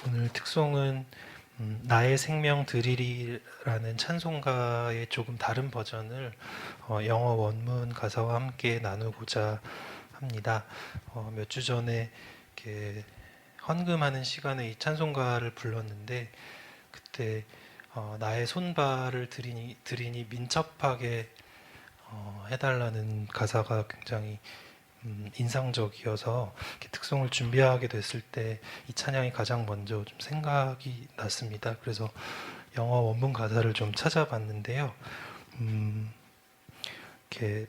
오늘 특송은 나의 생명 드리리라는 찬송가의 조금 다른 버전을 영어 원문 가사와 함께 나누고자 합니다. 몇 주 전에 이렇게 헌금하는 시간에 이 찬송가를 불렀는데 그때 나의 손발을 드리니 민첩하게 해달라는 가사가 굉장히 인상적이어서 이렇게 특송을 준비하게 됐을 때 이 찬양이 가장 먼저 좀 생각이 났습니다. 그래서 영어 원문 가사를 좀 찾아봤는데요. 이렇게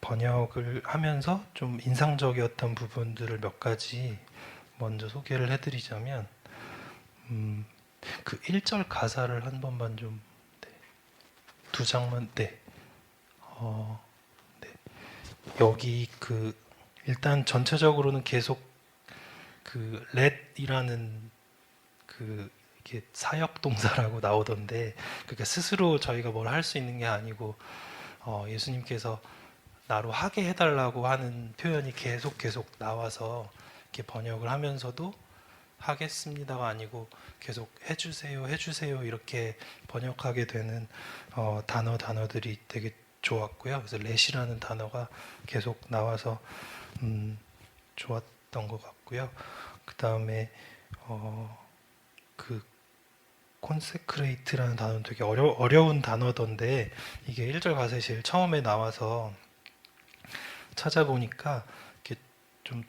번역을 하면서 좀 인상적이었던 부분들을 몇 가지 먼저 소개를 해드리자면 그 1절 가사를 한 번만 좀 두 장만 여기 일단 전체적으로는 계속 let이라는 이게 사역 동사라고 나오던데 그러니까 스스로 저희가 뭘 할 수 있는 게 아니고 예수님께서 나로 하게 해달라고 하는 표현이 계속 나와서 이렇게 번역을 하면서도 하겠습니다가 아니고 계속 해주세요 이렇게 번역하게 되는 단어들이 되게 좋았고요. 그래서 let이라는 단어가 계속 나와서 좋았던 것 같고요. 그 다음에 consecrate라는 단어는 되게 어려운 단어던데 이게 1절 가사에 제일 처음에 나와서 찾아보니까 이렇게 좀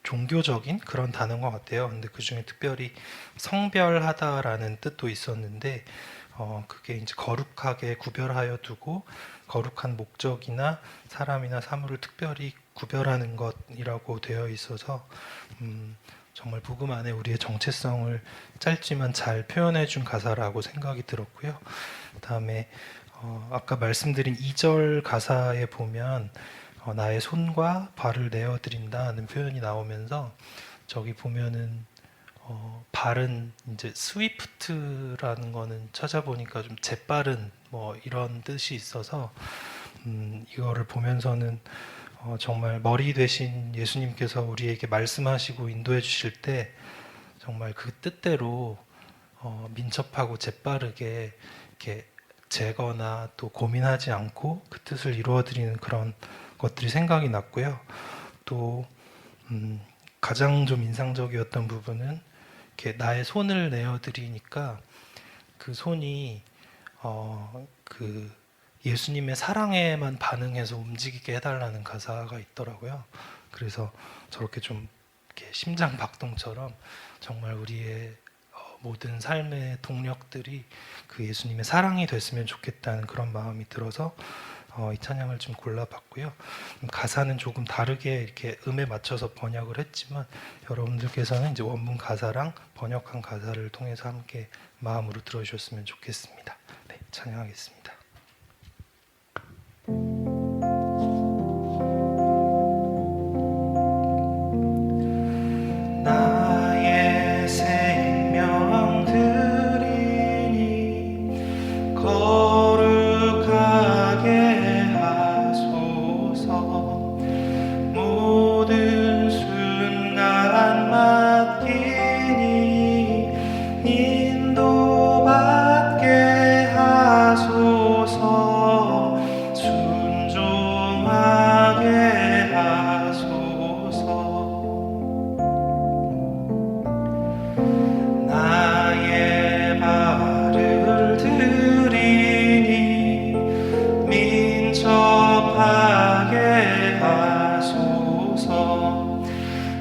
종교적인 그런 단어인 것 같아요. 근데 그 중에 특별히 성별하다라는 뜻도 있었는데 그게 이제 거룩하게 구별하여 두고 거룩한 목적이나 사람이나 사물을 특별히 구별하는 것이라고 되어 있어서 정말 복음 안에 우리의 정체성을 짧지만 잘 표현해 준 가사라고 생각이 들었고요. 그다음에 아까 말씀드린 2절 가사에 보면 나의 손과 발을 내어드린다는 표현이 나오면서 저기 보면은 발은 이제 스위프트라는 거는 찾아보니까 좀 재빠른 뭐 이런 뜻이 있어서 이거를 보면서는 정말 머리 되신 예수님께서 우리에게 말씀하시고 인도해 주실 때 정말 그 뜻대로 민첩하고 재빠르게 이렇게 재거나 또 고민하지 않고 그 뜻을 이루어드리는 그런 것들이 생각이 났고요. 또 가장 좀 인상적이었던 부분은 이렇게 나의 손을 내어드리니까 그 손이 예수님의 사랑에만 반응해서 움직이게 해달라는 가사가 있더라고요. 그래서 저렇게 좀 이렇게 심장 박동처럼 정말 우리의 모든 삶의 동력들이 그 예수님의 사랑이 됐으면 좋겠다는 그런 마음이 들어서 이 찬양을 좀 골라봤고요. 가사는 조금 다르게 이렇게 음에 맞춰서 번역을 했지만 여러분들께서는 이제 원문 가사랑 번역한 가사를 통해서 함께 마음으로 들어주셨으면 좋겠습니다. 네, 찬양하겠습니다. 나의 생명 드리니 거룩하게 하소서 모든 순간 맡기니 인도받게 하소서 순종하게 하소서 나의 발을 들이니 민첩하게 하소서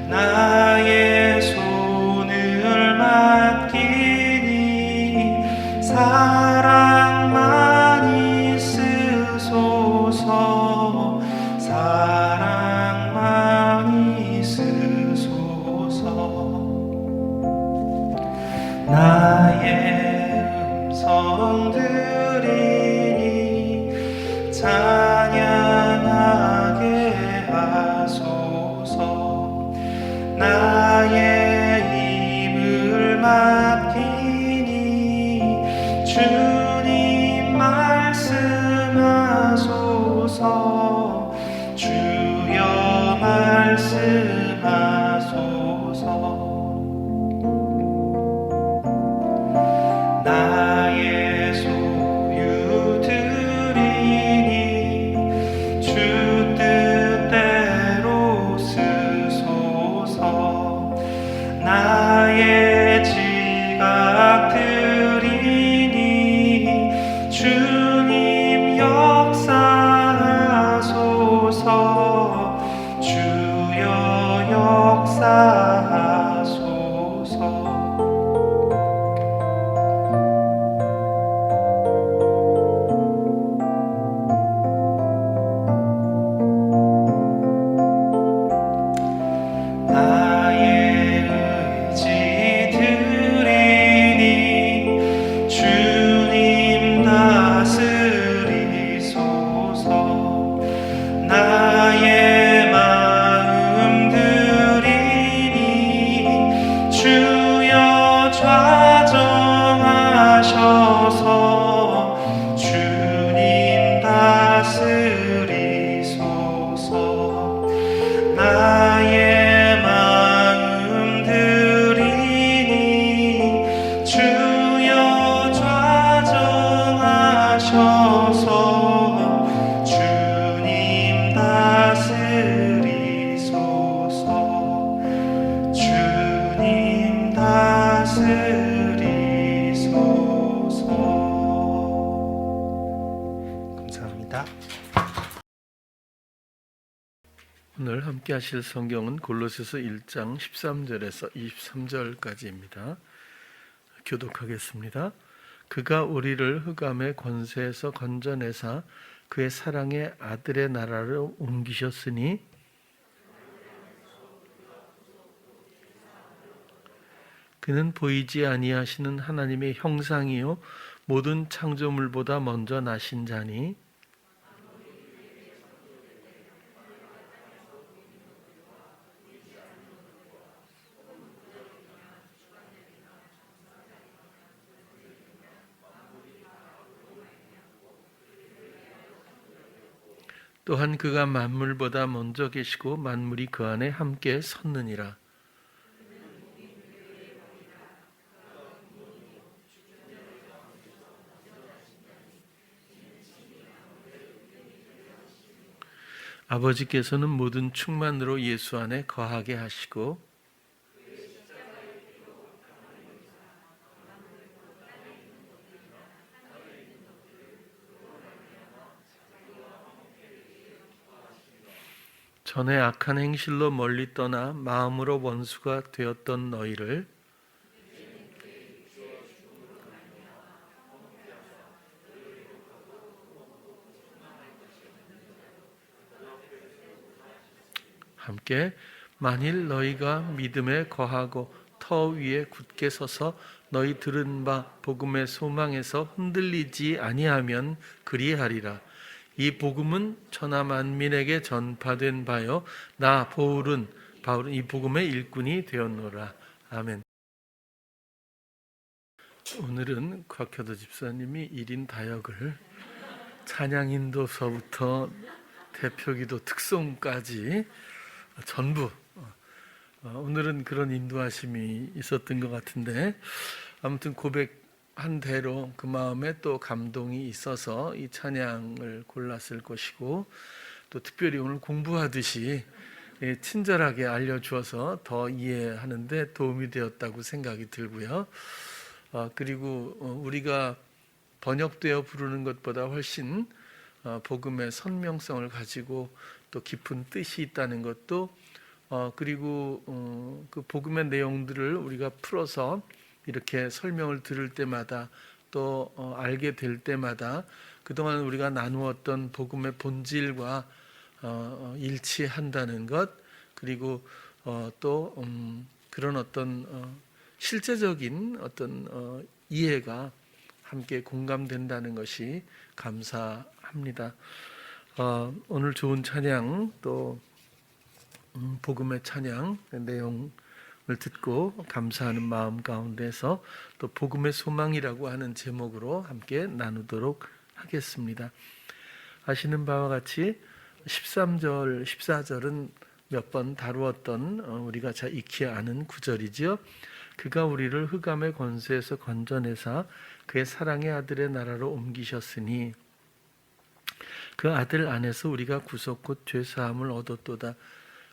나의 손을 맡기니 사랑만 있으소서 사랑만 있으소서 나의 음성 들이니 찬양하게 하소서 나의 입을 맡기니 주님 말씀하소서 주여 말씀하소서 나의 지각 드리니 주님 역사하소서 주여 역사하소서. 오늘 함께 하실 성경은 골로새서 1장 13절에서 23절까지입니다. 교독하겠습니다. 그가 우리를 흑암의 권세에서 건져내사 그의 사랑의 아들의 나라로 옮기셨으니 그는 보이지 아니하시는 하나님의 형상이요 모든 창조물보다 먼저 나신 자니 또한 그가 만물보다 먼저 계시고 만물이 그 안에 함께 섰느니라. 아버지께서는 모든 충만으로 예수 안에 거하게 하시고 전에 악한 행실로 멀리 떠나 마음으로 원수가 되었던 너희를 함께 만일 너희가 믿음에 거하고 터 위에 굳게 서서 너희 들은 바 복음의 소망에서 흔들리지 아니하면 그리하리라. 이 복음은 천하 만민에게 전파된 바요 나 바울은 이 복음의 일꾼이 되었노라. 아멘. 오늘은 곽효도 집사님이 1인 다역을 찬양 인도서부터 대표기도 특송까지 전부 오늘은 그런 인도하심이 있었던 것 같은데 아무튼 고백한 대로 그 마음에 또 감동이 있어서 이 찬양을 골랐을 것이고 또 특별히 오늘 공부하듯이 친절하게 알려주어서 더 이해하는 데 도움이 되었다고 생각이 들고요. 그리고 우리가 번역되어 부르는 것보다 훨씬 복음의 선명성을 가지고 또 깊은 뜻이 있다는 것도 그리고 그 복음의 내용들을 우리가 풀어서 이렇게 설명을 들을 때마다 또 알게 될 때마다 그동안 우리가 나누었던 복음의 본질과 일치한다는 것 그리고 또 그런 어떤 실제적인 어떤 이해가 함께 공감된다는 것이 감사합니다. 오늘 좋은 찬양 또 복음의 찬양 내용을 듣고 감사하는 마음 가운데서 또 복음의 소망이라고 하는 제목으로 함께 나누도록 하겠습니다. 아시는 바와 같이 13절, 14절은 몇 번 다루었던 우리가 잘 익히 아는 구절이지요. 그가 우리를 흑암의 권세에서 건져내사 그의 사랑의 아들의 나라로 옮기셨으니 그 아들 안에서 우리가 구속 곧 죄사함을 얻었도다.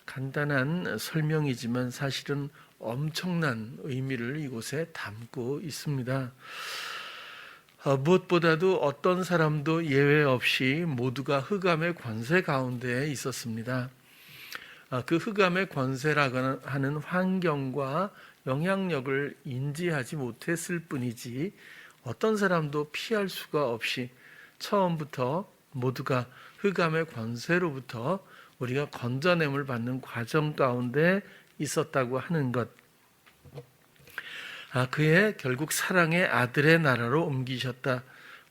간단한 설명이지만 사실은 엄청난 의미를 이곳에 담고 있습니다. 무엇보다도 어떤 사람도 예외 없이 모두가 흑암의 권세 가운데 있었습니다. 그 흑암의 권세라고 하는 환경과 영향력을 인지하지 못했을 뿐이지 어떤 사람도 피할 수가 없이 처음부터 모두가 흑암의 권세로부터 우리가 건져냄을 받는 과정 가운데 있었다고 하는 것. 그의 결국 사랑의 아들의 나라로 옮기셨다.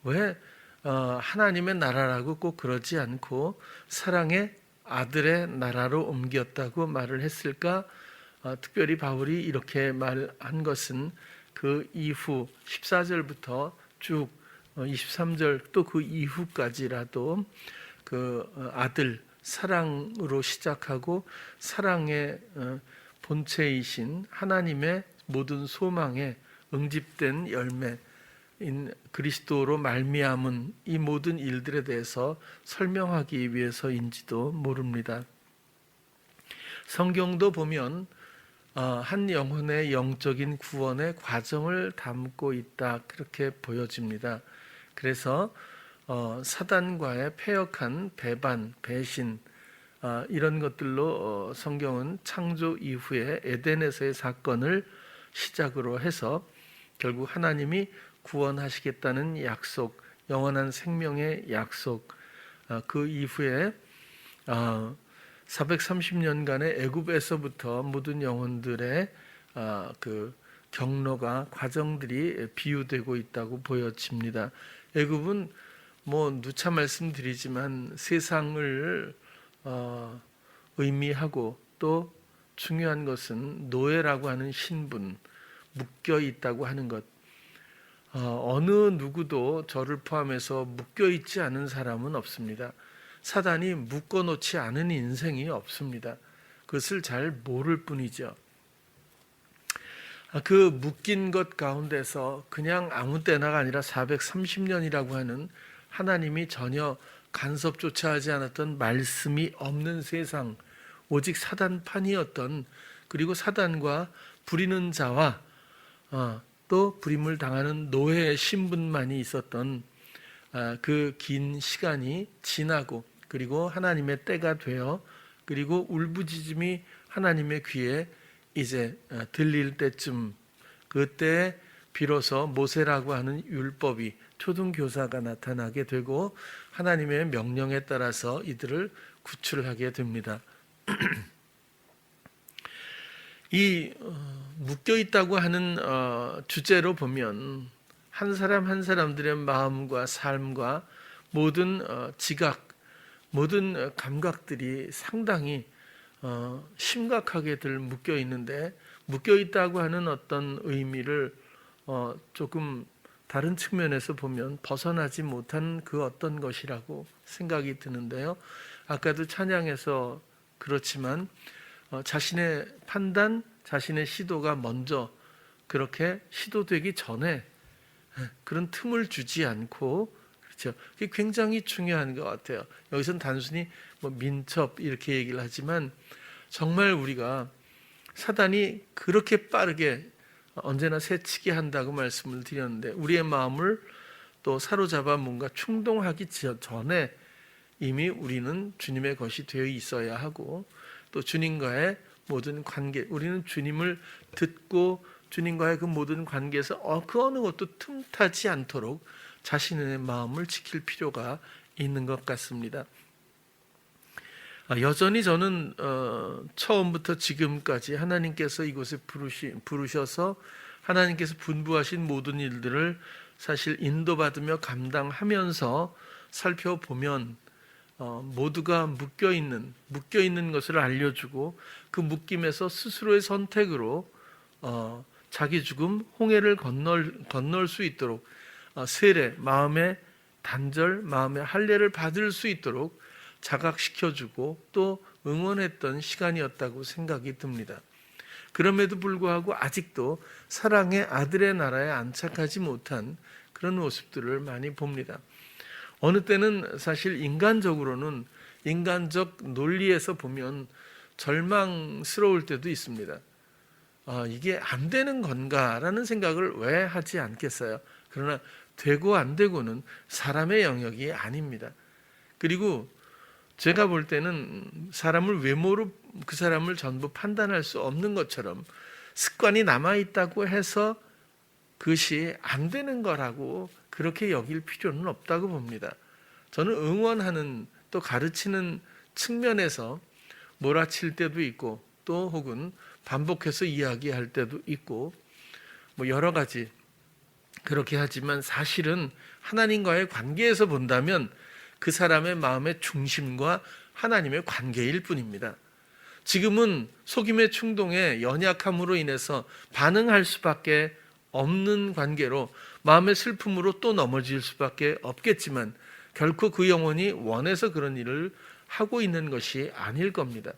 왜 하나님의 나라라고 꼭 그러지 않고 사랑의 아들의 나라로 옮겼다고 말을 했을까? 특별히 바울이 이렇게 말한 것은 그 이후 14절부터 쭉 23절 또 그 이후까지라도 그 아들 사랑으로 시작하고 사랑의 본체이신 하나님의 모든 소망에 응집된 열매인 그리스도로 말미암은 이 모든 일들에 대해서 설명하기 위해서인지도 모릅니다. 성경도 보면 한 영혼의 영적인 구원의 과정을 담고 있다 그렇게 보여집니다. 그래서 사단과의 패역한 배반, 배신 이런 것들로 성경은 창조 이후에 에덴에서의 사건을 시작으로 해서 결국 하나님이 구원하시겠다는 약속, 영원한 생명의 약속, 그 이후에 430년간의 애굽에서부터 모든 영혼들의 그 경로가 과정들이 비유되고 있다고 보여집니다. 애굽은 누차 말씀드리지만 세상을 의미하고 또 중요한 것은 노예라고 하는 신분, 묶여 있다고 하는 것. 어느 누구도 저를 포함해서 묶여 있지 않은 사람은 없습니다. 사단이 묶어놓지 않은 인생이 없습니다. 그것을 잘 모를 뿐이죠. 그 묶인 것 가운데서 그냥 아무 때나가 아니라 430년이라고 하는 하나님이 전혀 간섭조차 하지 않았던 말씀이 없는 세상, 오직 사단판이었던, 그리고 사단과 부리는 자와 또 부림을 당하는 노예의 신분만이 있었던 그 긴 시간이 지나고, 그리고 하나님의 때가 되어, 그리고 울부짖음이 하나님의 귀에 이제 들릴 때쯤, 그때 비로소 모세라고 하는 율법이 초등교사가 나타나게 되고 하나님의 명령에 따라서 이들을 구출하게 됩니다. 이 묶여 있다고 하는 주제로 보면 한 사람 한 사람들의 마음과 삶과 모든 지각, 모든 감각들이 상당히 심각하게들 묶여 있는데, 묶여 있다고 하는 어떤 의미를 조금 다른 측면에서 보면 벗어나지 못한 그 어떤 것이라고 생각이 드는데요. 아까도 찬양에서 그렇지만 자신의 판단, 자신의 시도가 먼저 그렇게 시도되기 전에 그런 틈을 주지 않고, 그렇죠. 그게 굉장히 중요한 것 같아요. 여기서는 단순히 민첩 이렇게 얘기를 하지만 정말 우리가 사단이 그렇게 빠르게 언제나 새치기 한다고 말씀을 드렸는데, 우리의 마음을 또 사로잡아 뭔가 충동하기 전에 이미 우리는 주님의 것이 되어 있어야 하고, 또 주님과의 모든 관계, 우리는 주님을 듣고 주님과의 그 모든 관계에서 그 어느 것도 틈타지 않도록 자신의 마음을 지킬 필요가 있는 것 같습니다. 여전히 저는 처음부터 지금까지 하나님께서 이곳에 부르셔서 하나님께서 분부하신 모든 일들을 사실 인도받으며 감당하면서 살펴보면 모두가 묶여있는 것을 알려주고, 그 묶임에서 스스로의 선택으로 자기 죽음, 홍해를 건널 수 있도록 세례, 마음의 단절, 마음의 할례를 받을 수 있도록 자각시켜주고 또 응원했던 시간이었다고 생각이 듭니다. 그럼에도 불구하고 아직도 사랑의 아들의 나라에 안착하지 못한 그런 모습들을 많이 봅니다. 어느 때는 사실 인간적으로는, 인간적 논리에서 보면 절망스러울 때도 있습니다. 이게 안 되는 건가라는 생각을 왜 하지 않겠어요? 그러나 되고 안 되고는 사람의 영역이 아닙니다. 그리고 제가 볼 때는 사람을 외모로 그 사람을 전부 판단할 수 없는 것처럼 습관이 남아있다고 해서 그것이 안 되는 거라고 그렇게 여길 필요는 없다고 봅니다. 저는 응원하는 또 가르치는 측면에서 몰아칠 때도 있고 또 혹은 반복해서 이야기할 때도 있고 뭐 여러 가지 그렇게 하지만 사실은 하나님과의 관계에서 본다면 그 사람의 마음의 중심과 하나님의 관계일 뿐입니다. 지금은 속임의 충동에 연약함으로 인해서 반응할 수밖에 없는 관계로 마음의 슬픔으로 또 넘어질 수밖에 없겠지만 결코 그 영혼이 원해서 그런 일을 하고 있는 것이 아닐 겁니다.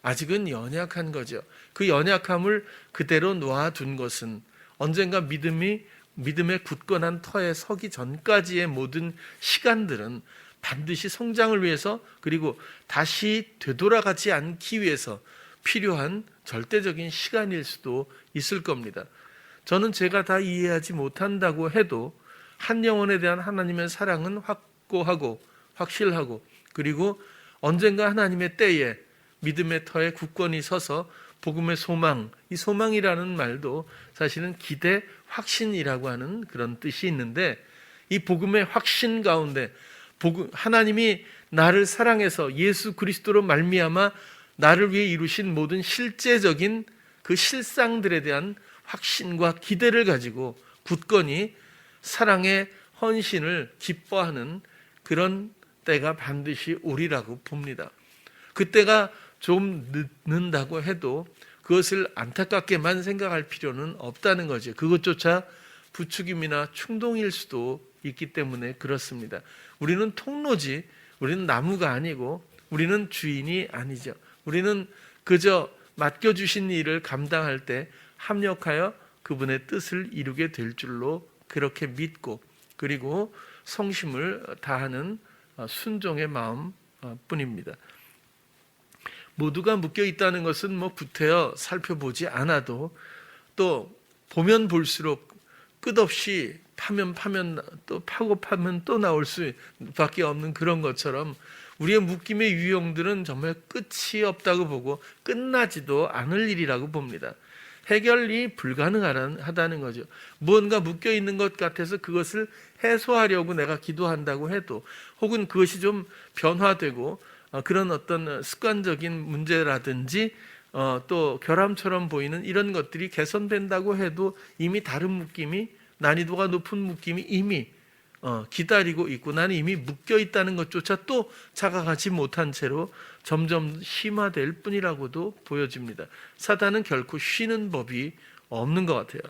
아직은 연약한 거죠. 그 연약함을 그대로 놓아둔 것은 언젠가 믿음의 굳건한 터에 서기 전까지의 모든 시간들은 반드시 성장을 위해서 그리고 다시 되돌아가지 않기 위해서 필요한 절대적인 시간일 수도 있을 겁니다. 저는 제가 다 이해하지 못한다고 해도 한 영혼에 대한 하나님의 사랑은 확고하고 확실하고 그리고 언젠가 하나님의 때에 믿음의 터에 굳건히 서서 복음의 소망, 이 소망이라는 말도 사실은 기대, 확신이라고 하는 그런 뜻이 있는데 이 복음의 확신 가운데 하나님이 나를 사랑해서 예수 그리스도로 말미암아 나를 위해 이루신 모든 실제적인 그 실상들에 대한 확신과 기대를 가지고 굳건히 사랑의 헌신을 기뻐하는 그런 때가 반드시 오리라고 봅니다. 그때가 좀 늦는다고 해도 그것을 안타깝게만 생각할 필요는 없다는 거죠. 그것조차 부추김이나 충동일 수도 있기 때문에 그렇습니다. 우리는 통로지, 우리는 나무가 아니고 우리는 주인이 아니죠. 우리는 그저 맡겨주신 일을 감당할 때 합력하여 그분의 뜻을 이루게 될 줄로 그렇게 믿고 그리고 성심을 다하는 순종의 마음 뿐입니다. 모두가 묶여 있다는 것은 뭐 구태여 살펴보지 않아도 또 보면 볼수록 끝없이 파면 또 파고 파면 또 나올 수밖에 없는 그런 것처럼 우리의 묶임의 유형들은 정말 끝이 없다고 보고 끝나지도 않을 일이라고 봅니다. 해결이 불가능하다는 거죠. 무언가 묶여 있는 것 같아서 그것을 해소하려고 내가 기도한다고 해도 혹은 그것이 좀 변화되고 그런 어떤 습관적인 문제라든지 또 결함처럼 보이는 이런 것들이 개선된다고 해도 이미 다른 묶임이 난이도가 높은 묶임이 이미 기다리고 있고 나는 이미 묶여 있다는 것조차 또 자각하지 못한 채로 점점 심화될 뿐이라고도 보여집니다. 사단은 결코 쉬는 법이 없는 것 같아요.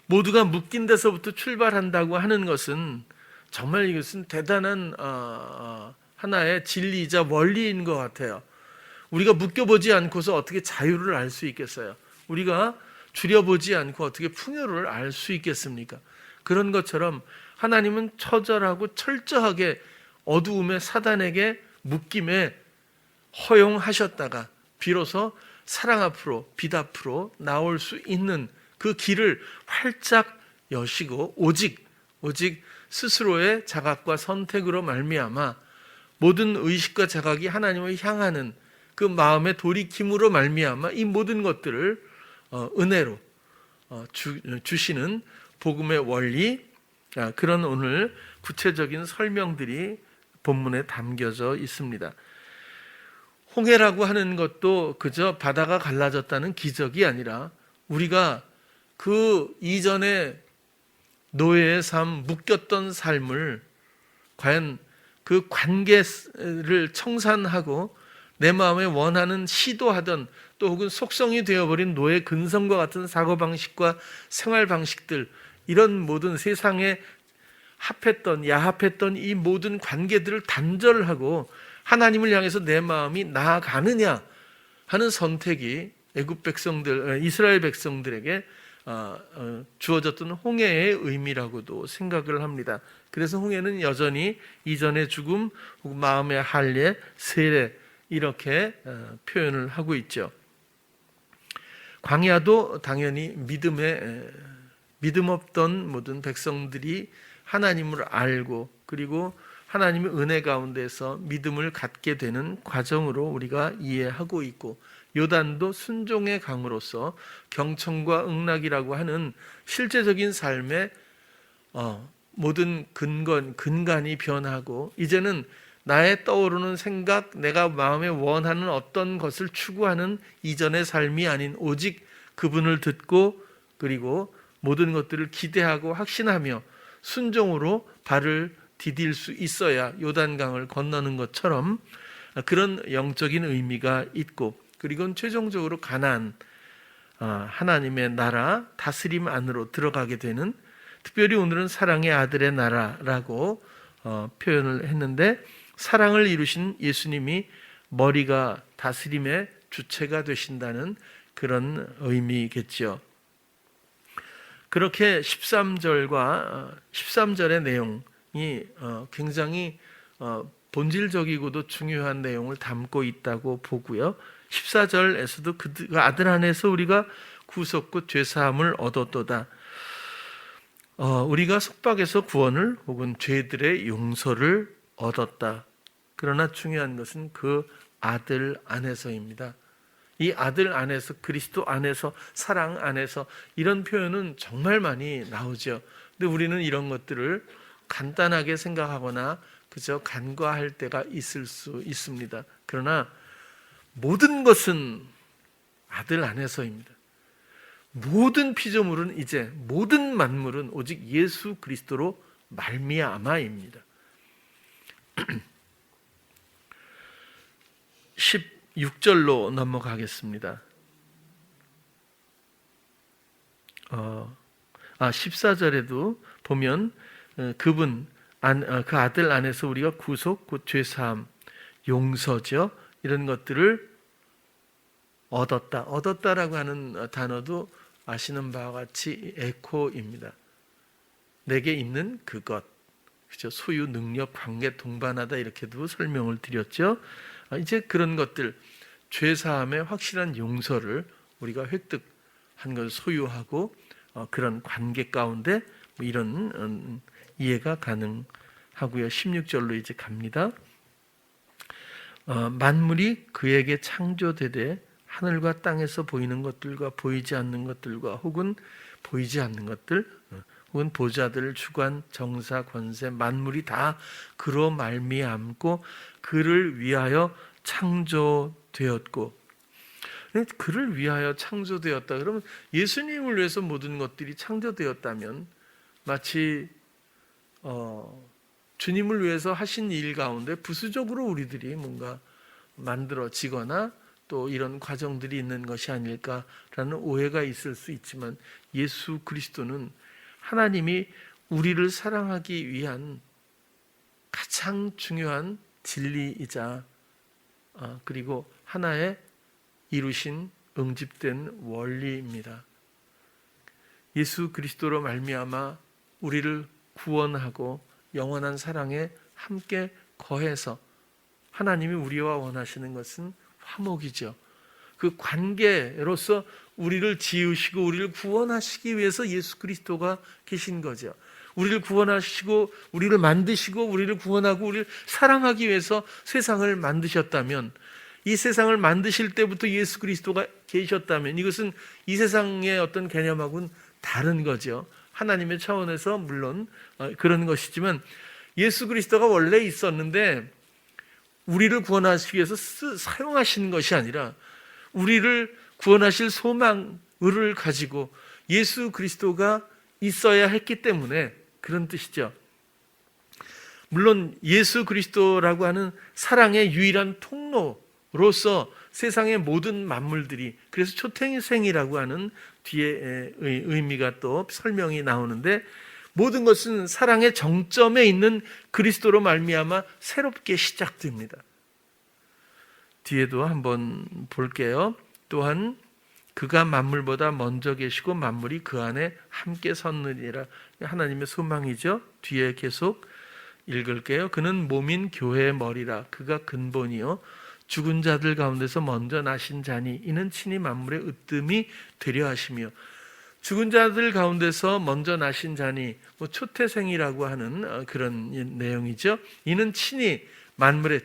모두가 묶인 데서부터 출발한다고 하는 것은 정말 이것은 대단한 하나의 진리이자 원리인 것 같아요. 우리가 묶여보지 않고서 어떻게 자유를 알 수 있겠어요? 우리가 줄여보지 않고 어떻게 풍요를 알 수 있겠습니까? 그런 것처럼 하나님은 처절하고 철저하게 어두움의 사단에게 묶임에 허용하셨다가 비로소 사랑 앞으로 빛 앞으로 나올 수 있는 그 길을 활짝 여시고 오직 스스로의 자각과 선택으로 말미암아 모든 의식과 자각이 하나님을 향하는 그 마음의 돌이킴으로 말미암아 이 모든 것들을 은혜로 주시는 복음의 원리, 그런 오늘 구체적인 설명들이 본문에 담겨져 있습니다. 홍해라고 하는 것도 그저 바다가 갈라졌다는 기적이 아니라 우리가 그 이전에 노예의 삶, 묶였던 삶을 과연 그 관계를 청산하고 내 마음에 원하는 시도하던 또 혹은 속성이 되어버린 노예 근성과 같은 사고방식과 생활방식들, 이런 모든 세상에 야합했던 이 모든 관계들을 단절하고 하나님을 향해서 내 마음이 나아가느냐 하는 선택이 이스라엘 백성들에게 주어졌던 홍해의 의미라고도 생각을 합니다. 그래서 홍해는 여전히 이전의 죽음, 혹은 마음의 할례, 세례, 이렇게 표현을 하고 있죠. 광야도 당연히 믿음 없던 모든 백성들이 하나님을 알고 그리고 하나님의 은혜 가운데서 믿음을 갖게 되는 과정으로 우리가 이해하고 있고, 요단도 순종의 강으로서 경청과 응락이라고 하는 실제적인 삶의 모든 근간이 변하고, 이제는 나의 떠오르는 생각, 내가 마음에 원하는 어떤 것을 추구하는 이전의 삶이 아닌 오직 그분을 듣고 그리고 모든 것들을 기대하고 확신하며 순종으로 발을 디딜 수 있어야 요단강을 건너는 것처럼 그런 영적인 의미가 있고, 그리고 최종적으로 가나안, 하나님의 나라 다스림 안으로 들어가게 되는, 특별히 오늘은 사랑의 아들의 나라라고 표현을 했는데, 사랑을 이루신 예수님이 머리가 다스림의 주체가 되신다는 그런 의미겠죠. 그렇게 13절의 내용이 굉장히 본질적이고도 중요한 내용을 담고 있다고 보고요. 14절에서도 그 아들 안에서 우리가 구속고 죄사함을 얻었도다. 우리가 속박에서 구원을 혹은 죄들의 용서를 얻었다. 그러나 중요한 것은 그 아들 안에서입니다. 이 아들 안에서, 그리스도 안에서, 사랑 안에서, 이런 표현은 정말 많이 나오죠. 근데 우리는 이런 것들을 간단하게 생각하거나 그저 간과할 때가 있을 수 있습니다. 그러나 모든 것은 아들 안에서입니다. 모든 피조물은, 이제 모든 만물은 오직 예수 그리스도로 말미암아입니다. 16절로 넘어가겠습니다. 14절에도 보면 그 아들 안에서 우리가 구속, 곧 죄사함, 용서죠. 이런 것들을 얻었다라고 하는 단어도 아시는 바와 같이 에코입니다. 내게 있는 그것, 그죠? 소유, 능력, 관계, 동반하다, 이렇게도 설명을 드렸죠. 이제 그런 것들, 죄사함의 확실한 용서를 우리가 획득한 것을 소유하고 그런 관계 가운데 이런 이해가 가능하고요. 16절로 이제 갑니다. 만물이 그에게 창조되되 하늘과 땅에서 보이는 것들과 보이지 않는 것들과 혹은 보이지 않는 것들, 혹은 보좌들, 주관, 정사, 권세, 만물이 다 그로 말미암고 그를 위하여 창조되었고. 그를 위하여 창조되었다 그러면, 예수님을 위해서 모든 것들이 창조되었다면 마치 주님을 위해서 하신 일 가운데 부수적으로 우리들이 뭔가 만들어지거나 또 이런 과정들이 있는 것이 아닐까라는 오해가 있을 수 있지만, 예수 그리스도는 하나님이 우리를 사랑하기 위한 가장 중요한 진리이자 그리고 하나의 이루신 응집된 원리입니다. 예수 그리스도로 말미암아 우리를 구원하고 영원한 사랑에 함께 거해서 하나님이 우리와 원하시는 것은 화목이죠. 그 관계로서 우리를 지으시고 우리를 구원하시기 위해서 예수 그리스도가 계신 거죠. 우리를 구원하시고 우리를 만드시고 우리를 구원하고 우리를 사랑하기 위해서 세상을 만드셨다면, 이 세상을 만드실 때부터 예수 그리스도가 계셨다면, 이것은 이 세상의 어떤 개념하고는 다른 거죠. 하나님의 차원에서 물론 그런 것이지만, 예수 그리스도가 원래 있었는데 우리를 구원하시기 위해서 사용하시는 것이 아니라 우리를 구원하실 소망을 가지고 예수 그리스도가 있어야 했기 때문에 그런 뜻이죠. 물론 예수 그리스도라고 하는 사랑의 유일한 통로로서 세상의 모든 만물들이, 그래서 초태생이라고 하는 뒤에 의미가 또 설명이 나오는데, 모든 것은 사랑의 정점에 있는 그리스도로 말미암아 새롭게 시작됩니다. 뒤에도 한번 볼게요. 또한 그가 만물보다 먼저 계시고 만물이 그 안에 함께 섰느니라. 하나님의 소망이죠. 뒤에 계속 읽을게요. 그는 몸인 교회의 머리라. 그가 근본이요 죽은 자들 가운데서 먼저 나신 자니 이는 친히 만물의 으뜸이 되려 하시며. 죽은 자들 가운데서 먼저 나신 자니 초태생이라고 하는 그런 내용이죠. 이는 친히 만물의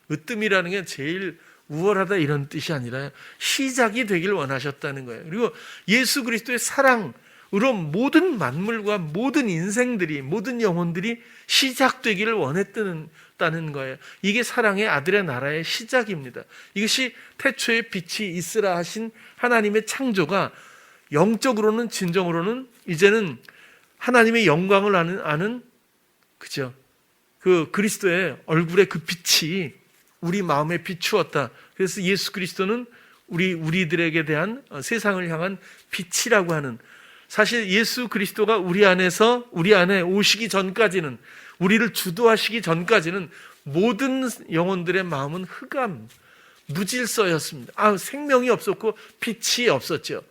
으뜸이라는 게 제일 우월하다 이런 뜻이 아니라 시작이 되길 원하셨다는 거예요. 그리고 예수 그리스도의 사랑으로 모든 만물과 모든 인생들이, 모든 영혼들이 시작되기를 원했다는 거예요. 이게 사랑의 아들의 나라의 시작입니다. 이것이 태초에 빛이 있으라 하신 하나님의 창조가 영적으로는, 진정으로는 이제는 하나님의 영광을 아는 그죠? 그 그리스도의 얼굴의 그 빛이 우리 마음에 비추었다. 그래서 예수 그리스도는 우리들에게 대한 세상을 향한 빛이라고 하는, 사실 예수 그리스도가 우리 안에 오시기 전까지는, 우리를 주도하시기 전까지는 모든 영혼들의 마음은 흑암, 무질서였습니다. 생명이 없었고 빛이 없었죠.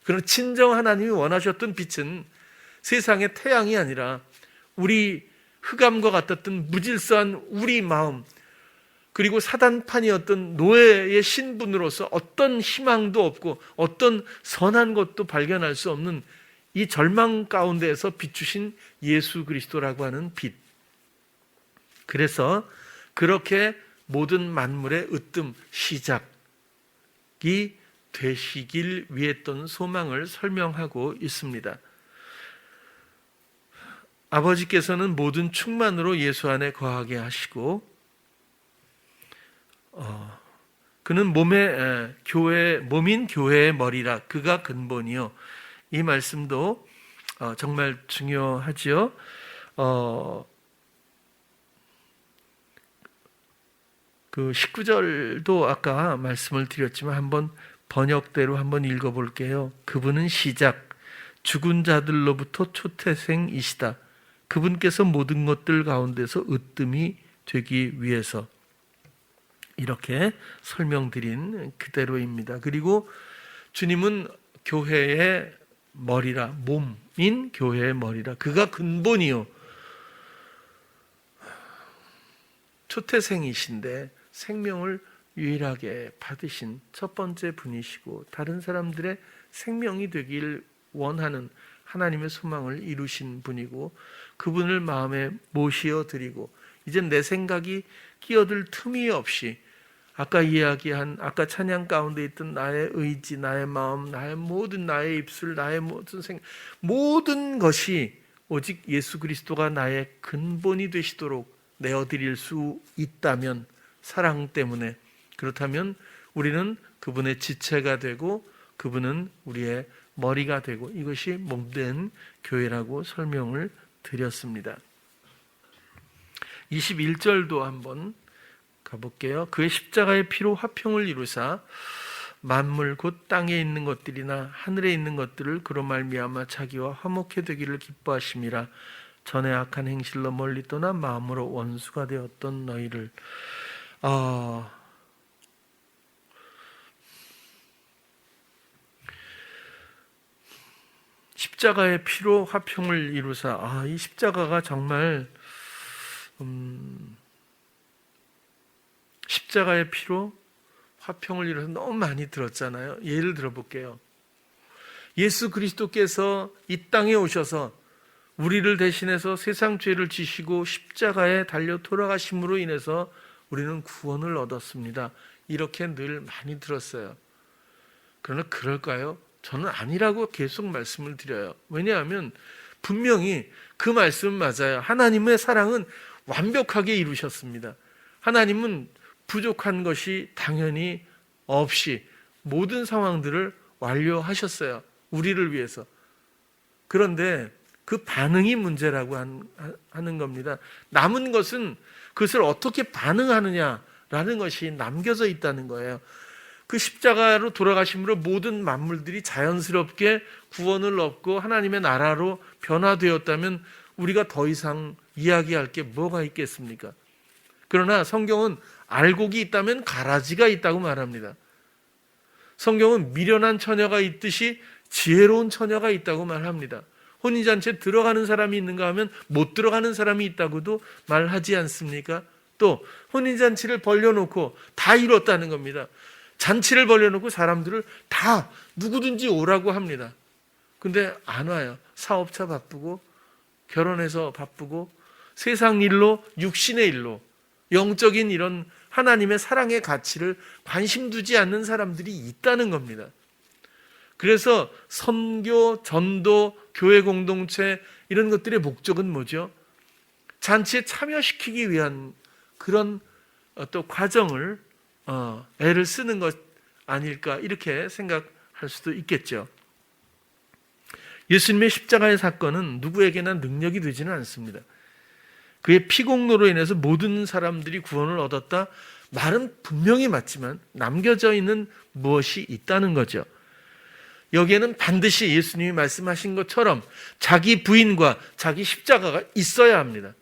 그러나 진정 하나님이 원하셨던 빛은 세상의 태양이 아니라 우리 흑암과 같았던 무질서한 우리 마음, 그리고 사단판이었던 노예의 신분으로서 어떤 희망도 없고 어떤 선한 것도 발견할 수 없는 이 절망 가운데에서 비추신 예수 그리스도라고 하는 빛. 그래서 그렇게 모든 만물의 으뜸, 시작이 되시길 위했던 소망을 설명하고 있습니다. 아버지께서는 모든 충만으로 예수 안에 거하게 하시고 그는 몸인 교회의 머리라. 그가 근본이요. 이 말씀도 정말 중요하지요. 그 19절도 아까 말씀을 드렸지만 한번 번역대로 한번 읽어볼게요. 그분은 시작, 죽은 자들로부터 초태생이시다. 그분께서 모든 것들 가운데서 으뜸이 되기 위해서. 이렇게 설명드린 그대로입니다. 그리고 주님은 교회의 머리라, 몸인 교회의 머리라. 그가 근본이요. 초태생이신데 생명을 유일하게 받으신 첫 번째 분이시고 다른 사람들의 생명이 되길 원하는 하나님의 소망을 이루신 분이고 그분을 마음에 모시어 드리고 이제 내 생각이 끼어들 틈이 없이 아까 이야기한 아까 찬양 가운데 있던 나의 의지, 나의 마음, 나의 입술, 나의 모든 생각, 모든 것이 오직 예수 그리스도가 나의 근본이 되시도록 내어드릴 수 있다면, 사랑 때문에, 그렇다면 우리는 그분의 지체가 되고 그분은 우리의 머리가 되고 이것이 몸된 교회라고 설명을 드렸습니다. 21절도 한번 가볼게요. 그의 십자가의 피로 화평을 이루사 만물 곧 땅에 있는 것들이나 하늘에 있는 것들을 그로 말미암아 자기와 화목해 되기를 기뻐하심이라. 전에 악한 행실로 멀리 떠나 마음으로 원수가 되었던 너희를. 십자가의 피로 화평을 이루사. 이 십자가가 정말 십자가의 피로 화평을 이루어서 너무 많이 들었잖아요. 예를 들어볼게요. 예수 그리스도께서 이 땅에 오셔서 우리를 대신해서 세상 죄를 지시고 십자가에 달려 돌아가심으로 인해서 우리는 구원을 얻었습니다. 이렇게 늘 많이 들었어요. 그러나 그럴까요? 저는 아니라고 계속 말씀을 드려요. 왜냐하면 분명히 그 말씀은 맞아요. 하나님의 사랑은 완벽하게 이루셨습니다. 하나님은 부족한 것이 당연히 없이 모든 상황들을 완료하셨어요. 우리를 위해서. 그런데 그 반응이 문제라고 하는 겁니다. 남은 것은 그것을 어떻게 반응하느냐라는 것이 남겨져 있다는 거예요. 그 십자가로 돌아가심으로 모든 만물들이 자연스럽게 구원을 얻고 하나님의 나라로 변화되었다면 우리가 더 이상 이야기할 게 뭐가 있겠습니까? 그러나 성경은 알곡이 있다면 가라지가 있다고 말합니다. 성경은 미련한 처녀가 있듯이 지혜로운 처녀가 있다고 말합니다. 혼인잔치에 들어가는 사람이 있는가 하면 못 들어가는 사람이 있다고도 말하지 않습니까? 또 혼인잔치를 벌려놓고 다 이뤘다는 겁니다. 잔치를 벌려놓고 사람들을 다 누구든지 오라고 합니다. 근데 안 와요. 사업차 바쁘고 결혼해서 바쁘고 세상 일로 육신의 일로 영적인 이런 하나님의 사랑의 가치를 관심 두지 않는 사람들이 있다는 겁니다. 그래서 선교, 전도, 교회 공동체 이런 것들의 목적은 뭐죠? 잔치에 참여시키기 위한 그런 또 과정을 애를 쓰는 것 아닐까 이렇게 생각할 수도 있겠죠. 예수님의 십자가의 사건은 누구에게나 능력이 되지는 않습니다. 그의 피공로로 인해서 모든 사람들이 구원을 얻었다 말은 분명히 맞지만 남겨져 있는 무엇이 있다는 거죠. 여기에는 반드시 예수님이 말씀하신 것처럼 자기 부인과 자기 십자가가 있어야 합니다.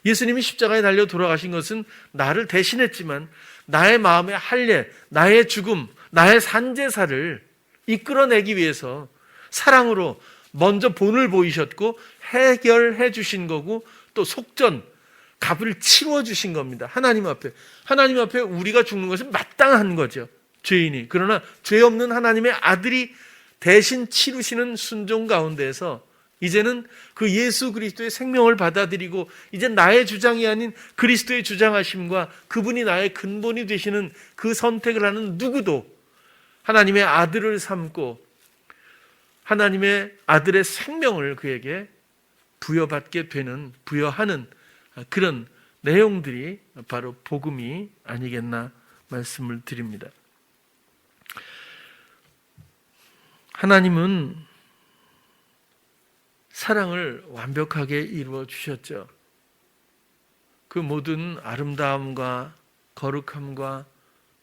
예수님이 십자가에 달려 돌아가신 것은 나를 대신했지만 나의 마음의 할례, 나의 죽음, 나의 산제사를 이끌어내기 위해서 사랑으로 먼저 본을 보이셨고 해결해 주신 거고 또 속전, 값을 치워 주신 겁니다. 하나님 앞에 우리가 죽는 것은 마땅한 거죠. 죄인이. 그러나 죄 없는 하나님의 아들이 대신 치르시는 순종 가운데에서 이제는 그 예수 그리스도의 생명을 받아들이고 이제 나의 주장이 아닌 그리스도의 주장하심과 그분이 나의 근본이 되시는 그 선택을 하는 누구도 하나님의 아들을 삼고 하나님의 아들의 생명을 그에게 부여하는 그런 내용들이 바로 복음이 아니겠나 말씀을 드립니다. 하나님은 사랑을 완벽하게 이루어 주셨죠. 그 모든 아름다움과 거룩함과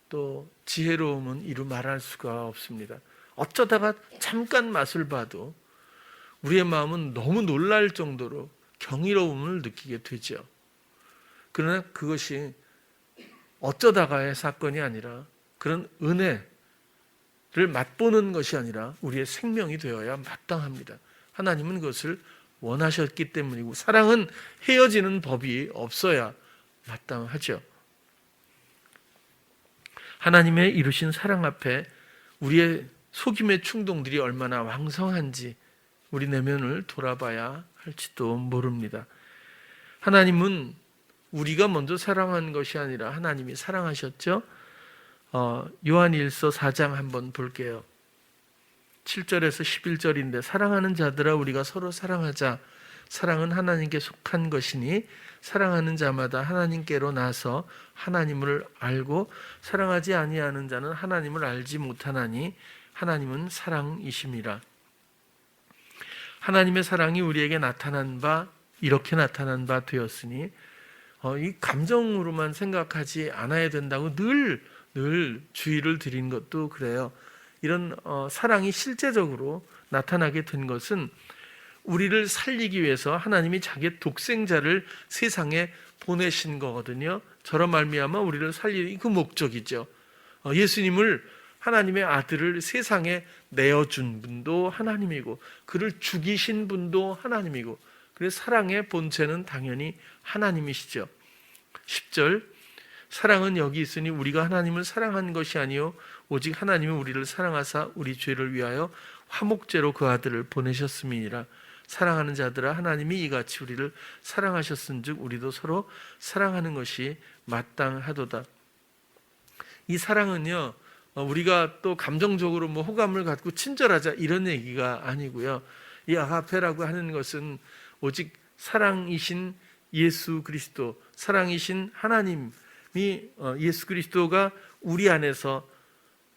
또 지혜로움은 이루 말할 수가 없습니다. 어쩌다가 잠깐 맛을 봐도 우리의 마음은 너무 놀랄 정도로 경이로움을 느끼게 되죠. 그러나 그것이 어쩌다가의 사건이 아니라 그런 은혜를 맛보는 것이 아니라 우리의 생명이 되어야 마땅합니다. 하나님은 그것을 원하셨기 때문이고 사랑은 헤어지는 법이 없어야 마땅하죠. 하나님의 이루신 사랑 앞에 우리의 속임의 충동들이 얼마나 왕성한지 우리 내면을 돌아봐야 할지도 모릅니다. 하나님은 우리가 먼저 사랑한 것이 아니라 하나님이 사랑하셨죠. 요한일서 4장 한번 볼게요. 7절에서 11절인데 사랑하는 자들아 우리가 서로 사랑하자. 사랑은 하나님께 속한 것이니 사랑하는 자마다 하나님께로 나서 하나님을 알고 사랑하지 아니하는 자는 하나님을 알지 못하나니 하나님은 사랑이심이라. 하나님의 사랑이 우리에게 이렇게 나타난 바 되었으니 이 감정으로만 생각하지 않아야 된다고 늘 주의를 드린 것도 그래요. 이런 사랑이 실제적으로 나타나게 된 것은 우리를 살리기 위해서 하나님이 자기의 독생자를 세상에 보내신 거거든요. 저런 말미암아 우리를 살리는 그 목적이죠. 예수님을 하나님의 아들을 세상에 내어준 분도 하나님이고 그를 죽이신 분도 하나님이고 그래서 사랑의 본체는 당연히 하나님이시죠. 10절 사랑은 여기 있으니 우리가 하나님을 사랑한 것이 아니요 오직 하나님은 우리를 사랑하사 우리 죄를 위하여 화목제로 그 아들을 보내셨음이니라. 사랑하는 자들아 하나님이 이같이 우리를 사랑하셨은즉 우리도 서로 사랑하는 것이 마땅하도다. 이 사랑은요 우리가 또 감정적으로 호감을 갖고 친절하자 이런 얘기가 아니고요. 이 아가페라고 하는 것은 오직 사랑이신 예수 그리스도, 사랑이신 하나님이 예수 그리스도가 우리 안에서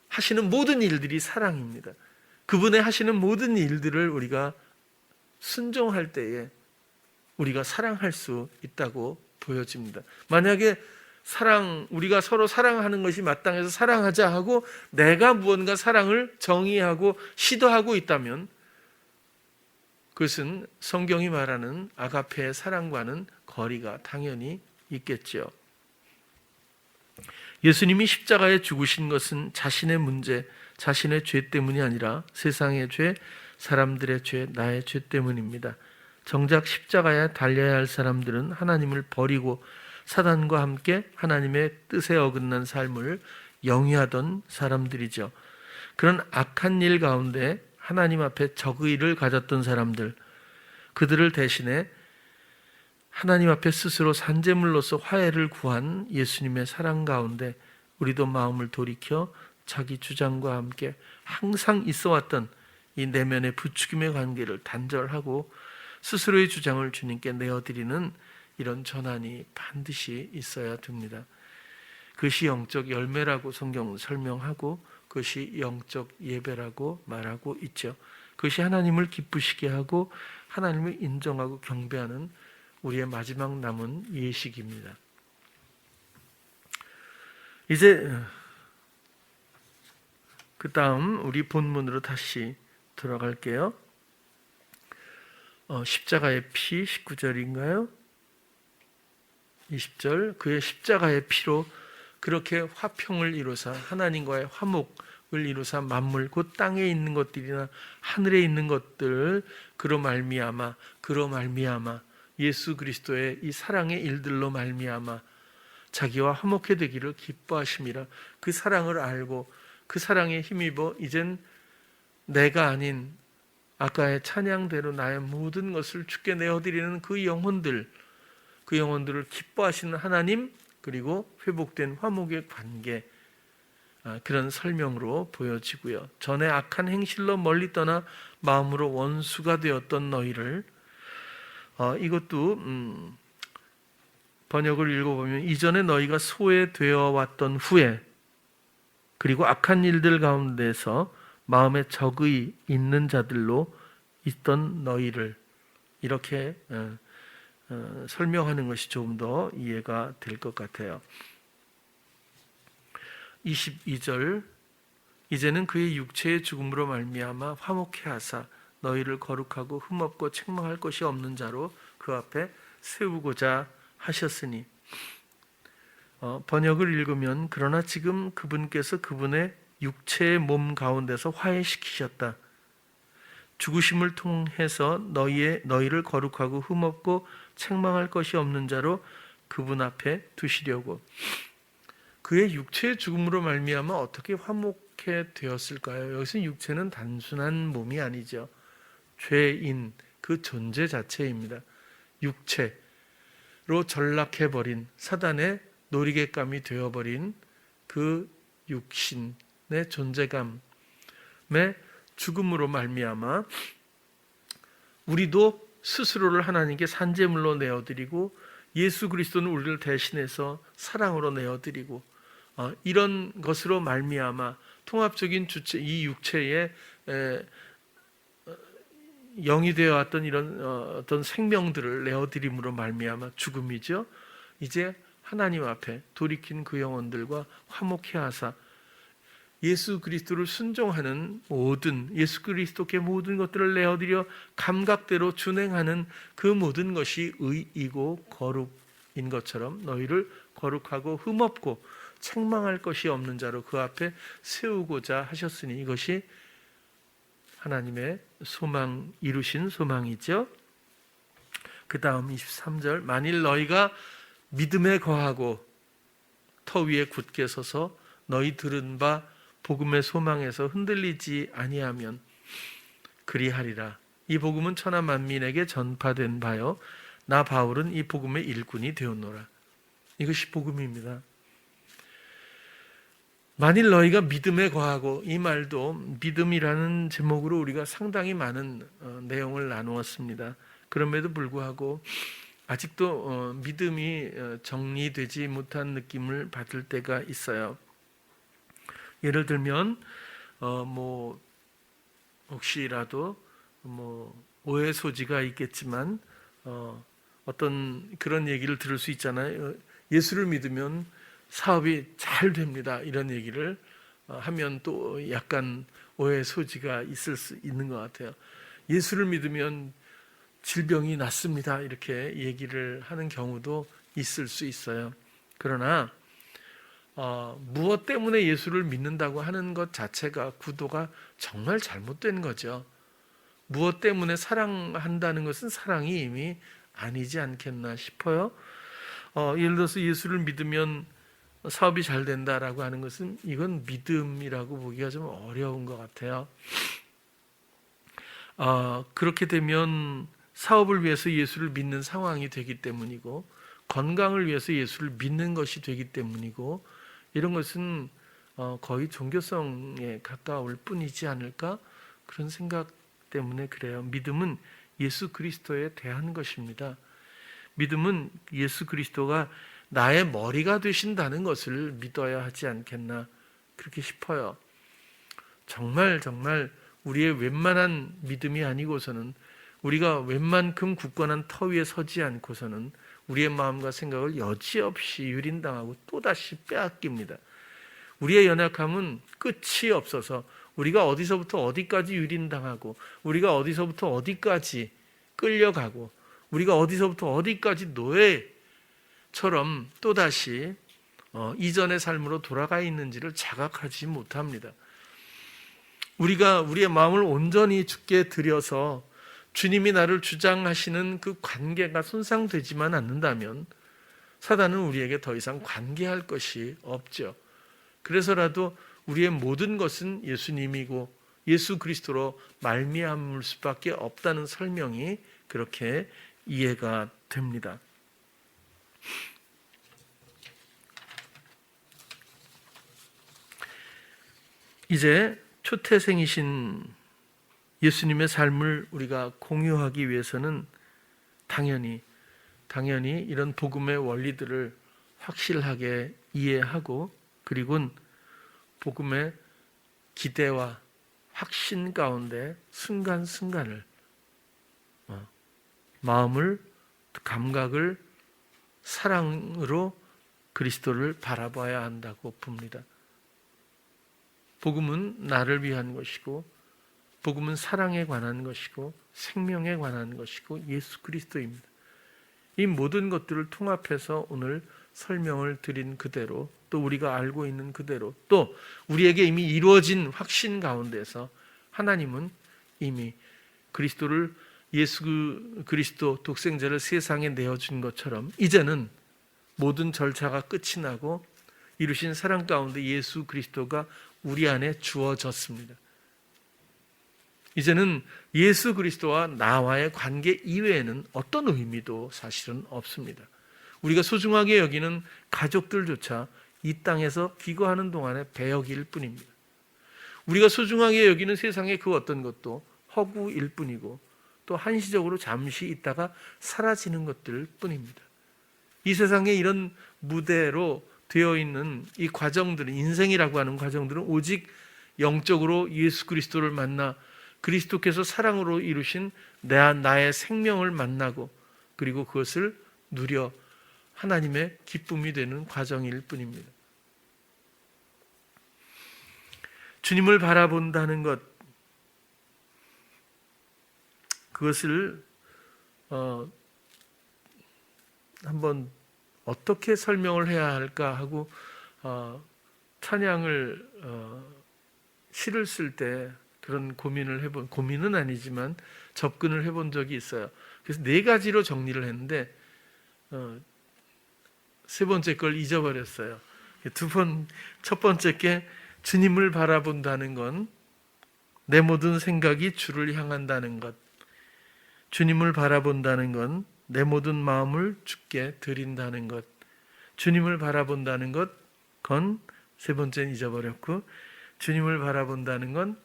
하시는 모든 일들이 사랑입니다. 그분의 하시는 모든 일들을 우리가 순종할 때에 우리가 사랑할 수 있다고 보여집니다. 만약에 우리가 서로 사랑하는 것이 마땅해서 사랑하자 하고 내가 무언가 사랑을 정의하고 시도하고 있다면 그것은 성경이 말하는 아가페의 사랑과는 거리가 당연히 있겠죠. 예수님이 십자가에 죽으신 것은 자신의 문제, 자신의 죄 때문이 아니라 세상의 죄, 사람들의 죄, 나의 죄 때문입니다. 정작 십자가에 달려야 할 사람들은 하나님을 버리고 사단과 함께 하나님의 뜻에 어긋난 삶을 영위하던 사람들이죠. 그런 악한 일 가운데 하나님 앞에 적의를 가졌던 사람들, 그들을 대신해 하나님 앞에 스스로 산제물로서 화해를 구한 예수님의 사랑 가운데 우리도 마음을 돌이켜 자기 주장과 함께 항상 있어왔던 이 내면의 부추김의 관계를 단절하고 스스로의 주장을 주님께 내어드리는 이런 전환이 반드시 있어야 됩니다. 그것이 영적 열매라고 성경은 설명하고 그것이 영적 예배라고 말하고 있죠. 그것이 하나님을 기쁘시게 하고 하나님을 인정하고 경배하는 우리의 마지막 남은 예식입니다. 이제 그 다음 우리 본문으로 다시 들어갈게요. 십자가의 피 19절인가요? 20절 그의 십자가의 피로 그렇게 화평을 이루사 하나님과의 화목을 이루사 만물 곧 땅에 있는 것들이나 하늘에 있는 것들 그로 말미암아 예수 그리스도의 이 사랑의 일들로 말미암아 자기와 화목해 되기를 기뻐하심이라. 그 사랑을 알고 그 사랑에 힘입어 이젠 내가 아닌 아까의 찬양대로 나의 모든 것을 주께 내어드리는 그 영혼들을 기뻐하시는 하나님, 그리고 회복된 화목의 관계, 그런 설명으로 보여지고요. 전에 악한 행실로 멀리 떠나 마음으로 원수가 되었던 너희를, 이것도 번역을 읽어보면 이전에 너희가 소외되어 왔던 후에 그리고 악한 일들 가운데서 마음에 적의 있는 자들로 있던 너희를 이렇게 설명하는 것이 조금 더 이해가 될 것 같아요. 22절 이제는 그의 육체의 죽음으로 말미암아 화목해 하사 너희를 거룩하고 흠없고 책망할 것이 없는 자로 그 앞에 세우고자 하셨으니, 번역을 읽으면 그러나 지금 그분께서 그분의 육체의 몸 가운데서 화해시키셨다. 죽으심을 통해서 너희를 거룩하고 흠없고 책망할 것이 없는 자로 그분 앞에 두시려고. 그의 육체의 죽음으로 말미암아 어떻게 화목해 되었을까요? 여기서 육체는 단순한 몸이 아니죠. 죄인 그 존재 자체입니다. 육체로 전락해버린 사단의 놀이개감이 되어버린 그 육신의 존재감의 죽음으로 말미암아 우리도 스스로를 하나님께 산제물로 내어드리고 예수 그리스도는 우리를 대신해서 사랑으로 내어드리고 이런 것으로 말미암아 통합적인 주체, 이 육체의 영이 되어 왔던 이런 어떤 생명들을 내어드림으로 말미암아 죽음이죠. 이제 하나님 앞에 돌이킨 그 영혼들과 화목해 하사 예수 그리스도를 순종하는 모든, 예수 그리스도께 모든 것들을 내어드려 감각대로 준행하는 그 모든 것이 의이고 거룩인 것처럼 너희를 거룩하고 흠없고 책망할 것이 없는 자로 그 앞에 세우고자 하셨으니, 이것이 하나님의 소망, 이루신 소망이죠. 그 다음 23절 만일 너희가 믿음에 거하고 터 위에 굳게 서서 너희 들은 바 복음의 소망에서 흔들리지 아니하면 그리하리라. 이 복음은 천하 만민에게 전파된 바요 나 바울은 이 복음의 일꾼이 되었노라. 이것이 복음입니다. 만일 너희가 믿음에 거하고, 이 말도 믿음이라는 제목으로 우리가 상당히 많은 내용을 나누었습니다. 그럼에도 불구하고 아직도 믿음이 정리되지 못한 느낌을 받을 때가 있어요. 예를 들면 혹시라도 오해 소지가 있겠지만 어떤 그런 얘기를 들을 수 있잖아요. 예수를 믿으면 사업이 잘 됩니다, 이런 얘기를 하면 또 약간 오해 소지가 있을 수 있는 것 같아요. 예수를 믿으면 질병이 낫습니다, 이렇게 얘기를 하는 경우도 있을 수 있어요. 그러나 무엇 때문에 예수를 믿는다고 하는 것 자체가 구도가 정말 잘못된 거죠. 무엇 때문에 사랑한다는 것은 사랑이 이미 아니지 않겠나 싶어요. 예를 들어서 예수를 믿으면 사업이 잘 된다라고 하는 것은 이건 믿음이라고 보기가 좀 어려운 것 같아요. 그렇게 되면 사업을 위해서 예수를 믿는 상황이 되기 때문이고, 건강을 위해서 예수를 믿는 것이 되기 때문이고, 이런 것은 거의 종교성에 가까울 뿐이지 않을까, 그런 생각 때문에 그래요. 믿음은 예수 그리스도에 대한 것입니다. 믿음은 예수 그리스도가 나의 머리가 되신다는 것을 믿어야 하지 않겠나, 그렇게 싶어요. 정말 우리의 웬만한 믿음이 아니고서는, 우리가 웬만큼 굳건한 터 위에 서지 않고서는 우리의 마음과 생각을 여지없이 유린당하고 또다시 빼앗깁니다. 우리의 연약함은 끝이 없어서 우리가 어디서부터 어디까지 유린당하고, 우리가 어디서부터 어디까지 끌려가고, 우리가 어디서부터 어디까지 노예처럼 또다시 이전의 삶으로 돌아가 있는지를 자각하지 못합니다. 우리가 우리의 마음을 온전히 주께 드려서 주님이 나를 주장하시는 그 관계가 손상되지만 않는다면 사단은 우리에게 더 이상 관계할 것이 없죠. 그래서라도 우리의 모든 것은 예수님이고 예수 그리스도로 말미암을 수밖에 없다는 설명이 그렇게 이해가 됩니다. 이제 초태생이신 예수님의 삶을 우리가 공유하기 위해서는 당연히 이런 복음의 원리들을 확실하게 이해하고, 그리고 복음의 기대와 확신 가운데 순간순간을 마음을, 감각을 사랑으로 그리스도를 바라봐야 한다고 봅니다. 복음은 나를 위한 것이고, 복음은 사랑에 관한 것이고, 생명에 관한 것이고, 예수 그리스도입니다. 이 모든 것들을 통합해서 오늘 설명을 드린 그대로, 또 우리가 알고 있는 그대로, 또 우리에게 이미 이루어진 확신 가운데서 하나님은 이미 그리스도를, 예수 그리스도 독생자를 세상에 내어준 것처럼 이제는 모든 절차가 끝이 나고 이루신 사랑 가운데 예수 그리스도가 우리 안에 주어졌습니다. 이제는 예수 그리스도와 나와의 관계 이외에는 어떤 의미도 사실은 없습니다. 우리가 소중하게 여기는 가족들조차 이 땅에서 기거하는 동안에 배역일 뿐입니다. 우리가 소중하게 여기는 세상의 그 어떤 것도 허구일 뿐이고, 또 한시적으로 잠시 있다가 사라지는 것들 뿐입니다. 이 세상에 이런 무대로 되어 있는 이 과정들은, 인생이라고 하는 과정들은 오직 영적으로 예수 그리스도를 만나 그리스도께서 사랑으로 이루신 나의 생명을 만나고, 그리고 그것을 누려 하나님의 기쁨이 되는 과정일 뿐입니다. 주님을 바라본다는 것, 그것을 한번 어떻게 설명을 해야 할까 하고 찬양을 시를 쓸 때 그런 고민은 아니지만 접근을 해본 적이 있어요. 그래서 4가지로 정리를 했는데 세 번째 걸 잊어버렸어요. 첫 번째 게 주님을 바라본다는 건 내 모든 생각이 주를 향한다는 것, 주님을 바라본다는 건 내 모든 마음을 주께 드린다는 것, 주님을 바라본다는 것, 건 세 번째는 잊어버렸고, 주님을 바라본다는 건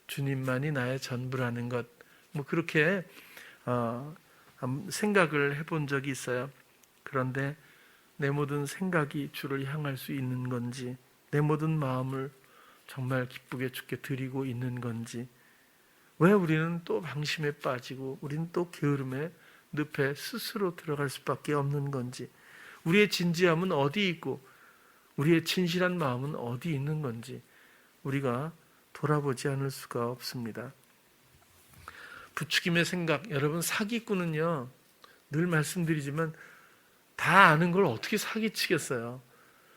주님만이 나의 전부라는 것, 그렇게 생각을 해본 적이 있어요. 그런데 내 모든 생각이 주를 향할 수 있는 건지, 내 모든 마음을 정말 기쁘게 주께 드리고 있는 건지, 왜 우리는 또 방심에 빠지고 우리는 또 게으름에 늪에 스스로 들어갈 수밖에 없는 건지, 우리의 진지함은 어디 있고 우리의 진실한 마음은 어디 있는 건지 우리가 돌아보지 않을 수가 없습니다. 부추김의 생각, 여러분, 사기꾼은요, 늘 말씀드리지만 다 아는 걸 어떻게 사기치겠어요?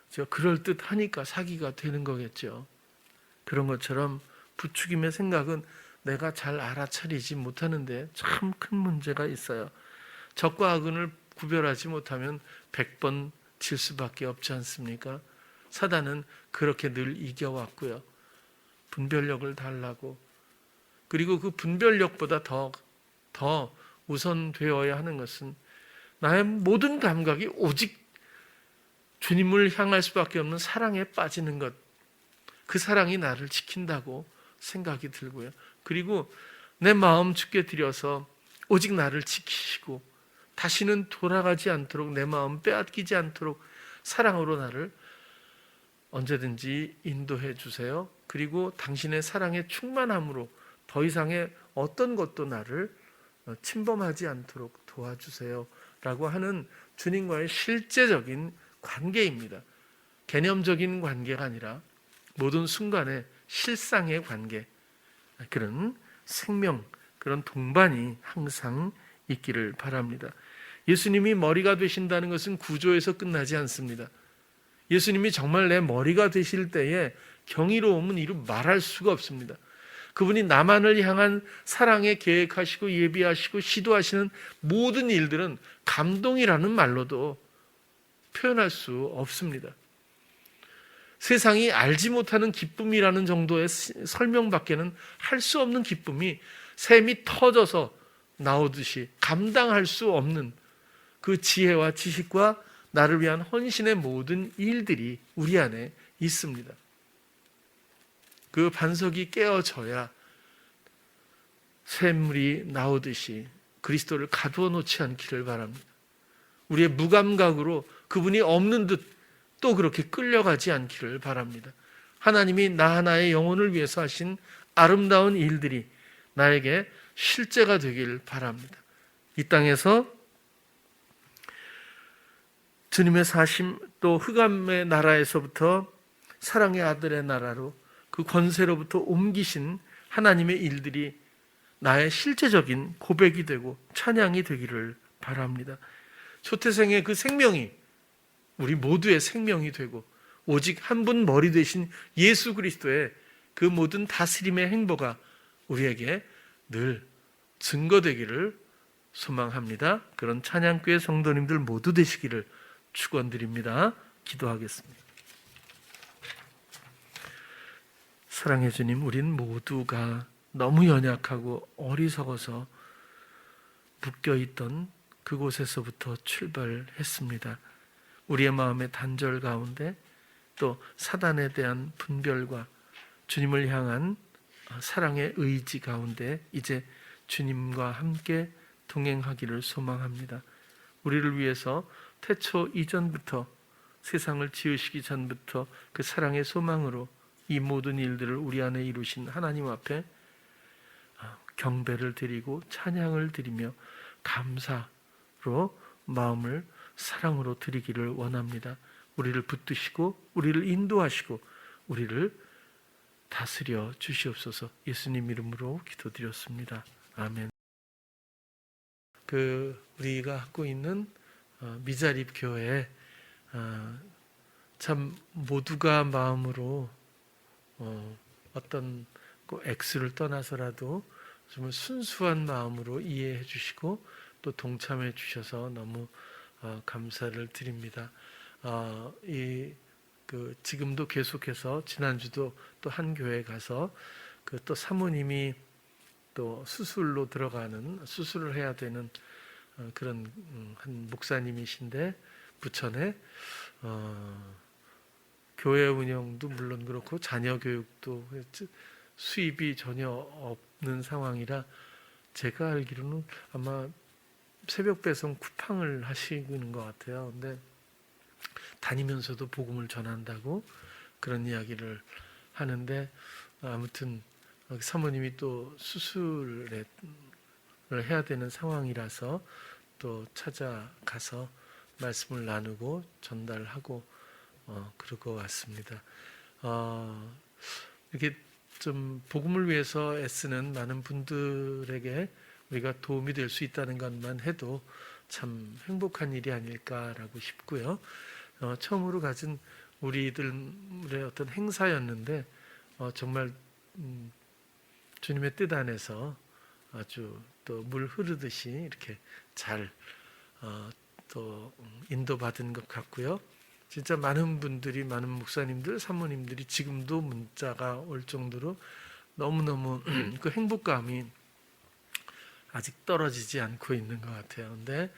제가 그럴듯하니까 사기가 되는 거겠죠. 그런 것처럼 부추김의 생각은 내가 잘 알아차리지 못하는데 참 큰 문제가 있어요. 적과 악을 구별하지 못하면 100번 질 수밖에 없지 않습니까? 사단은 그렇게 늘 이겨왔고요. 분별력을 달라고. 그리고 그 분별력보다 더 우선되어야 하는 것은 나의 모든 감각이 오직 주님을 향할 수밖에 없는 사랑에 빠지는 것. 그 사랑이 나를 지킨다고 생각이 들고요. 그리고 내 마음 주께 드려서 오직 나를 지키시고 다시는 돌아가지 않도록, 내 마음 빼앗기지 않도록 사랑으로 나를 언제든지 인도해 주세요. 그리고 당신의 사랑의 충만함으로 더 이상의 어떤 것도 나를 침범하지 않도록 도와주세요 라고 하는 주님과의 실제적인 관계입니다. 개념적인 관계가 아니라 모든 순간에 실상의 관계, 그런 생명, 그런 동반이 항상 있기를 바랍니다. 예수님이 머리가 되신다는 것은 구조에서 끝나지 않습니다. 예수님이 정말 내 머리가 되실 때에 경이로움은 이루 말할 수가 없습니다. 그분이 나만을 향한 사랑에 계획하시고 예비하시고 시도하시는 모든 일들은 감동이라는 말로도 표현할 수 없습니다. 세상이 알지 못하는 기쁨이라는 정도의 설명밖에는 할 수 없는 기쁨이 샘이 터져서 나오듯이 감당할 수 없는 그 지혜와 지식과 나를 위한 헌신의 모든 일들이 우리 안에 있습니다. 그 반석이 깨어져야 샘물이 나오듯이 그리스도를 가두어 놓지 않기를 바랍니다. 우리의 무감각으로 그분이 없는 듯 또 그렇게 끌려가지 않기를 바랍니다. 하나님이 나 하나의 영혼을 위해서 하신 아름다운 일들이 나에게 실제가 되길 바랍니다. 이 땅에서 주님의 사심, 또 흑암의 나라에서부터 사랑의 아들의 나라로 그 권세로부터 옮기신 하나님의 일들이 나의 실제적인 고백이 되고 찬양이 되기를 바랍니다. 초태생의 그 생명이 우리 모두의 생명이 되고 오직 한 분 머리 되신 예수 그리스도의 그 모든 다스림의 행보가 우리에게 늘 증거되기를 소망합니다. 그런 찬양교회 성도님들 모두 되시기를 축원드립니다. 기도하겠습니다. 사랑해 주님, 우린 모두가 너무 연약하고 어리석어서 묶여있던 그곳에서부터 출발했습니다. 우리의 마음의 단절 가운데 또 사단에 대한 분별과 주님을 향한 사랑의 의지 가운데 이제 주님과 함께 동행하기를 소망합니다. 우리를 위해서 태초 이전부터 세상을 지으시기 전부터 그 사랑의 소망으로 이 모든 일들을 우리 안에 이루신 하나님 앞에 경배를 드리고 찬양을 드리며 감사로 마음을 사랑으로 드리기를 원합니다. 우리를 붙드시고 우리를 인도하시고 우리를 다스려 주시옵소서. 예수님 이름으로 기도드렸습니다. 아멘. 우리가 갖고 있는 미자립 교회 참 모두가 마음으로 어떤 액수를 떠나서라도 정말 순수한 마음으로 이해해 주시고 또 동참해 주셔서 너무 감사를 드립니다. 지금도 계속해서 지난주도 또 한 교회 가서 또 사모님이 또 수술을 해야 되는 그런 한 목사님이신데 부천에 교회 운영도 물론 그렇고 자녀 교육도 수입이 전혀 없는 상황이라 제가 알기로는 아마 새벽 배송 쿠팡을 하시는 것 같아요. 근데 다니면서도 복음을 전한다고 그런 이야기를 하는데 아무튼 사모님이 또 수술을 해야 되는 상황이라서 또 찾아가서 말씀을 나누고 전달하고 그러고 왔습니다. 이렇게 좀 복음을 위해서 애쓰는 많은 분들에게 우리가 도움이 될 수 있다는 것만 해도 참 행복한 일이 아닐까라고 싶고요. 처음으로 가진 우리들의 어떤 행사였는데 정말 주님의 뜻 안에서 아주 또 물 흐르듯이 이렇게 잘 또 인도받은 것 같고요. 진짜 많은 분들이, 많은 목사님들, 사모님들이 지금도 문자가 올 정도로 너무너무 그 행복감이 아직 떨어지지 않고 있는 것 같아요. 근데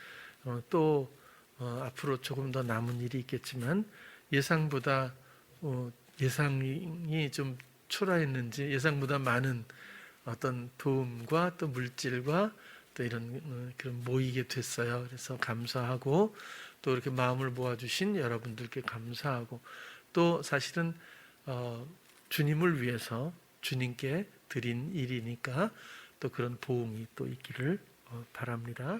또 앞으로 조금 더 남은 일이 있겠지만 예상보다 예상이 좀 초라했는지 예상보다 많은 어떤 도움과 또 물질과 또 이런 그런 모이게 됐어요. 그래서 감사하고 또 이렇게 마음을 모아주신 여러분들께 감사하고 또 사실은 주님을 위해서 주님께 드린 일이니까 또 그런 보응이 또 있기를 바랍니다.